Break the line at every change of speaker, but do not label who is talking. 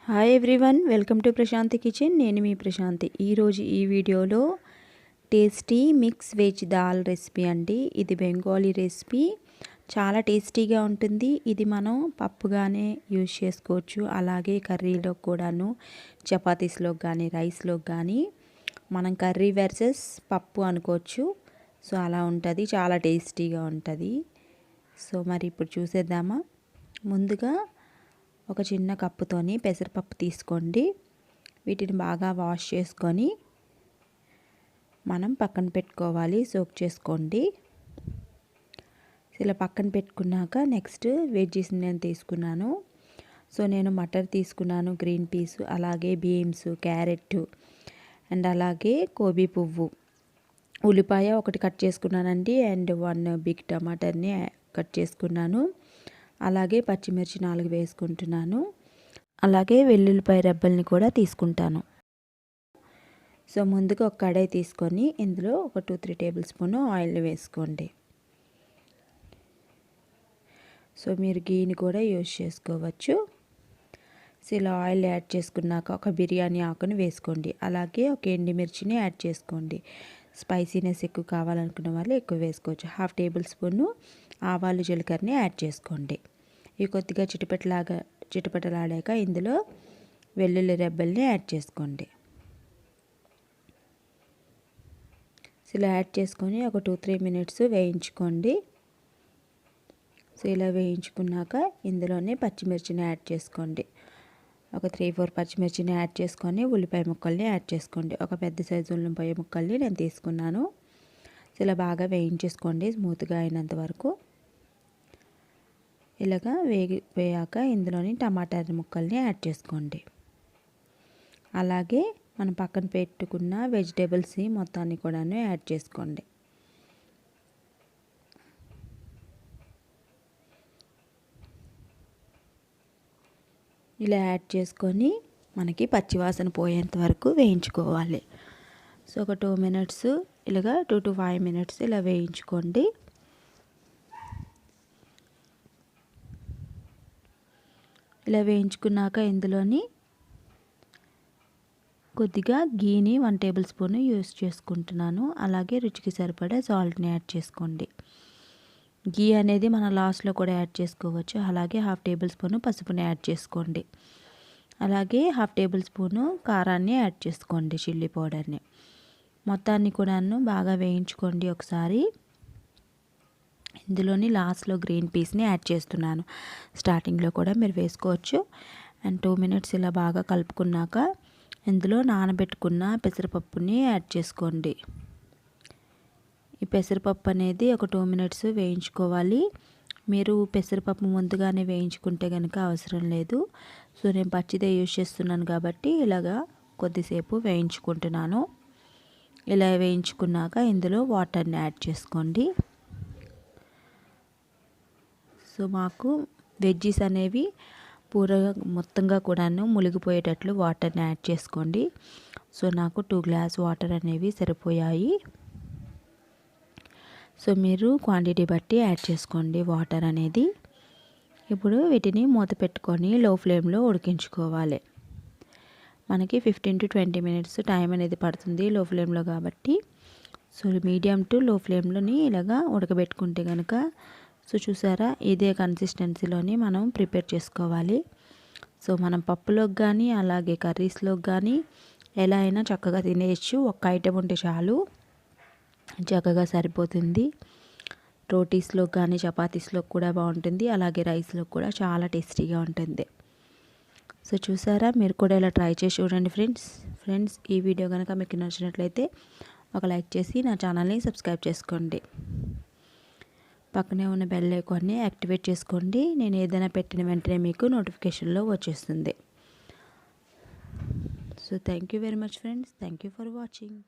Hi everyone, welcome to Prashanti kitchen. నేను మీ ప్రశాంతి. ఈరోజు ఈ వీడియోలో tasty mix veg dal recipe అండి. ఇది బెంగాలీ రెసిపీ, చాలా టేస్టీగా ఉంటుంది. ఇది మనం పప్పుగానే యూజ్ చేసుకోవచ్చు, అలాగే కర్రీలో కూడాను, చపాతీస్లోకి కానీ రైస్లోకి కానీ మనం కర్రీ వర్సెస్ పప్పు అనుకోవచ్చు. సో అలా ఉంటుంది, చాలా టేస్టీగా ఉంటుంది. సో మరి ఇప్పుడు చూసేద్దామా. ముందుగా ఒక చిన్న కప్పుతోని పెసరపప్పు తీసుకోండి. వీటిని బాగా వాష్ చేసుకొని మనం పక్కన పెట్టుకోవాలి, సోక్ చేసుకోండి. ఇలా పక్కన పెట్టుకున్నాక నెక్స్ట్ వెజ్జెస్ నేను తీసుకున్నాను. సో నేను మటర్ తీసుకున్నాను, గ్రీన్ పీస్, అలాగే బీన్స్, క్యారెట్ అండ్ అలాగే గోబీ పువ్వు, ఉల్లిపాయ ఒకటి కట్ చేసుకున్నానండి అండ్ 1 బిగ్ టమాటాని కట్ చేసుకున్నాను. అలాగే పచ్చిమిర్చి 4 వేసుకుంటున్నాను. అలాగే వెల్లుల్లిపాయ రెబ్బల్ని కూడా తీసుకుంటాను. సో ముందుగా ఒక కడాయి తీసుకొని ఇందులో ఒక 2-3 టేబుల్ స్పూన్ ఆయిల్ వేసుకోండి. సో మీరు గీని కూడా యూజ్ చేసుకోవచ్చు. సో ఇలా ఆయిల్ యాడ్ చేసుకున్నాక ఒక బిర్యానీ ఆకుని వేసుకోండి. అలాగే ఒక ఎండుమిర్చిని యాడ్ చేసుకోండి. స్పైసీనెస్ ఎక్కువ కావాలనుకున్న వాళ్ళు ఎక్కువ వేసుకోవచ్చు. 1/2 టేబుల్ స్పూన్ ఆవాలు జీలకర్రని యాడ్ చేసుకోండి. ఇవి కొద్దిగా చిటపటలాడాక ఇందులో వెల్లుల్లి రెబ్బల్ని యాడ్ చేసుకోండి. సో ఇలా యాడ్ చేసుకొని ఒక 2-3 మినిట్స్ వేయించుకోండి. సో ఇలా వేయించుకున్నాక ఇందులోనే పచ్చిమిర్చిని యాడ్ చేసుకోండి. ఒక 3-4 పచ్చిమిర్చిని యాడ్ చేసుకొని ఉల్లిపాయ ముక్కల్ని యాడ్ చేసుకోండి. ఒక పెద్ద సైజు ఉల్లిపాయ ముక్కల్ని నేను తీసుకున్నాను. సో ఇలా బాగా వేయించేసుకోండి స్మూత్గా అయినంత వరకు. ఇలాగా వేయాక ఇందులోని టమాటా ముక్కల్ని యాడ్ చేసుకోండి. అలాగే మనం పక్కన పెట్టుకున్న వెజిటేబుల్స్ మొత్తాన్ని కూడా యాడ్ చేసుకోండి. ఇలా యాడ్ చేసుకొని మనకి పచ్చివాసన పోయేంత వరకు వేయించుకోవాలి. సో ఒక 2 మినిట్స్ ఇలాగా 2 to 5 మినిట్స్ ఇలా వేయించుకోండి. ఇలా వేయించుకున్నాక ఇందులోని కొద్దిగా గీని 1 టేబుల్ స్పూన్ యూస్ చేసుకుంటున్నాను. అలాగే రుచికి సరిపడా సాల్ట్ని యాడ్ చేసుకోండి. గీ అనేది మనం లాస్ట్లో కూడా యాడ్ చేసుకోవచ్చు. అలాగే 1/2 టేబుల్ స్పూన్ పసుపుని యాడ్ చేసుకోండి. అలాగే 1/2 టేబుల్ స్పూన్ కారాన్ని యాడ్ చేసుకోండి, చిల్లీ పౌడర్ని. మొత్తాన్ని కూడా బాగా వేయించుకోండి ఒకసారి. ఇందులోని లాస్ట్లో గ్రీన్ పీస్ని యాడ్ చేస్తున్నాను. స్టార్టింగ్లో కూడా మీరు వేసుకోవచ్చు. అండ్ 2 మినిట్స్ ఇలా బాగా కలుపుకున్నాక ఇందులో నానబెట్టుకున్న పెసరపప్పుని యాడ్ చేసుకోండి. ఈ పెసరపప్పు అనేది ఒక 2 మినిట్స్ వేయించుకోవాలి. మీరు పెసరపప్పు ముందుగానే వేయించుకుంటే కనుక అవసరం లేదు. సో నేను పచ్చిదే యూజ్ చేస్తున్నాను కాబట్టి ఇలాగా కొద్దిసేపు వేయించుకుంటున్నాను. ఇలా వేయించుకున్నాక ఇందులో వాటర్ని యాడ్ చేసుకోండి. సో మాకు వెజ్జీస్ అనేవి పూరగా మొత్తంగా కూడాను మునిగిపోయేటట్లు వాటర్ని యాడ్ చేసుకోండి. సో నాకు 2 గ్లాస్ వాటర్ అనేవి సరిపోయాయి. సో మీరు క్వాంటిటీ బట్టి యాడ్ చేసుకోండి వాటర్ అనేది. ఇప్పుడు వీటిని మూత పెట్టుకొని లో ఫ్లేమ్లో ఉడికించుకోవాలి. మనకి 15 to 20 మినిట్స్ టైం అనేది పడుతుంది లో ఫ్లేమ్లో కాబట్టి. సో మీడియం టు లో ఫ్లేమ్లోని ఇలాగా ఉడకబెట్టుకుంటే కనుక, సో చూసారా, ఇదే కన్సిస్టెన్సీలోని మనం ప్రిపేర్ చేసుకోవాలి. సో మనం పప్పులోకి కానీ అలాగే కర్రీస్లోకి కానీ ఎలా అయినా చక్కగా తినేయచ్చు. ఒక్క ఐటెం ఉంటే చాలు, చక్కగా సరిపోతుంది. రోటీస్లో కానీ చపాతీస్లో కూడా బాగుంటుంది, అలాగే రైస్లో కూడా చాలా టేస్టీగా ఉంటుంది. సో చూసారా, మీరు కూడా ఇలా ట్రై చేసి చూడండి ఫ్రెండ్స్. ఈ వీడియో కనుక మీకు నచ్చినట్లయితే ఒక లైక్ చేసి నా ఛానల్ని సబ్స్క్రైబ్ చేసుకోండి. పక్కనే ఉన్న బెల్ ఐకాన్ని యాక్టివేట్ చేసుకోండి. నేను ఏదైనా పెట్టిన వెంటనే మీకు నోటిఫికేషన్లో వచ్చేస్తుంది. So thank you very much friends. Thank you for watching.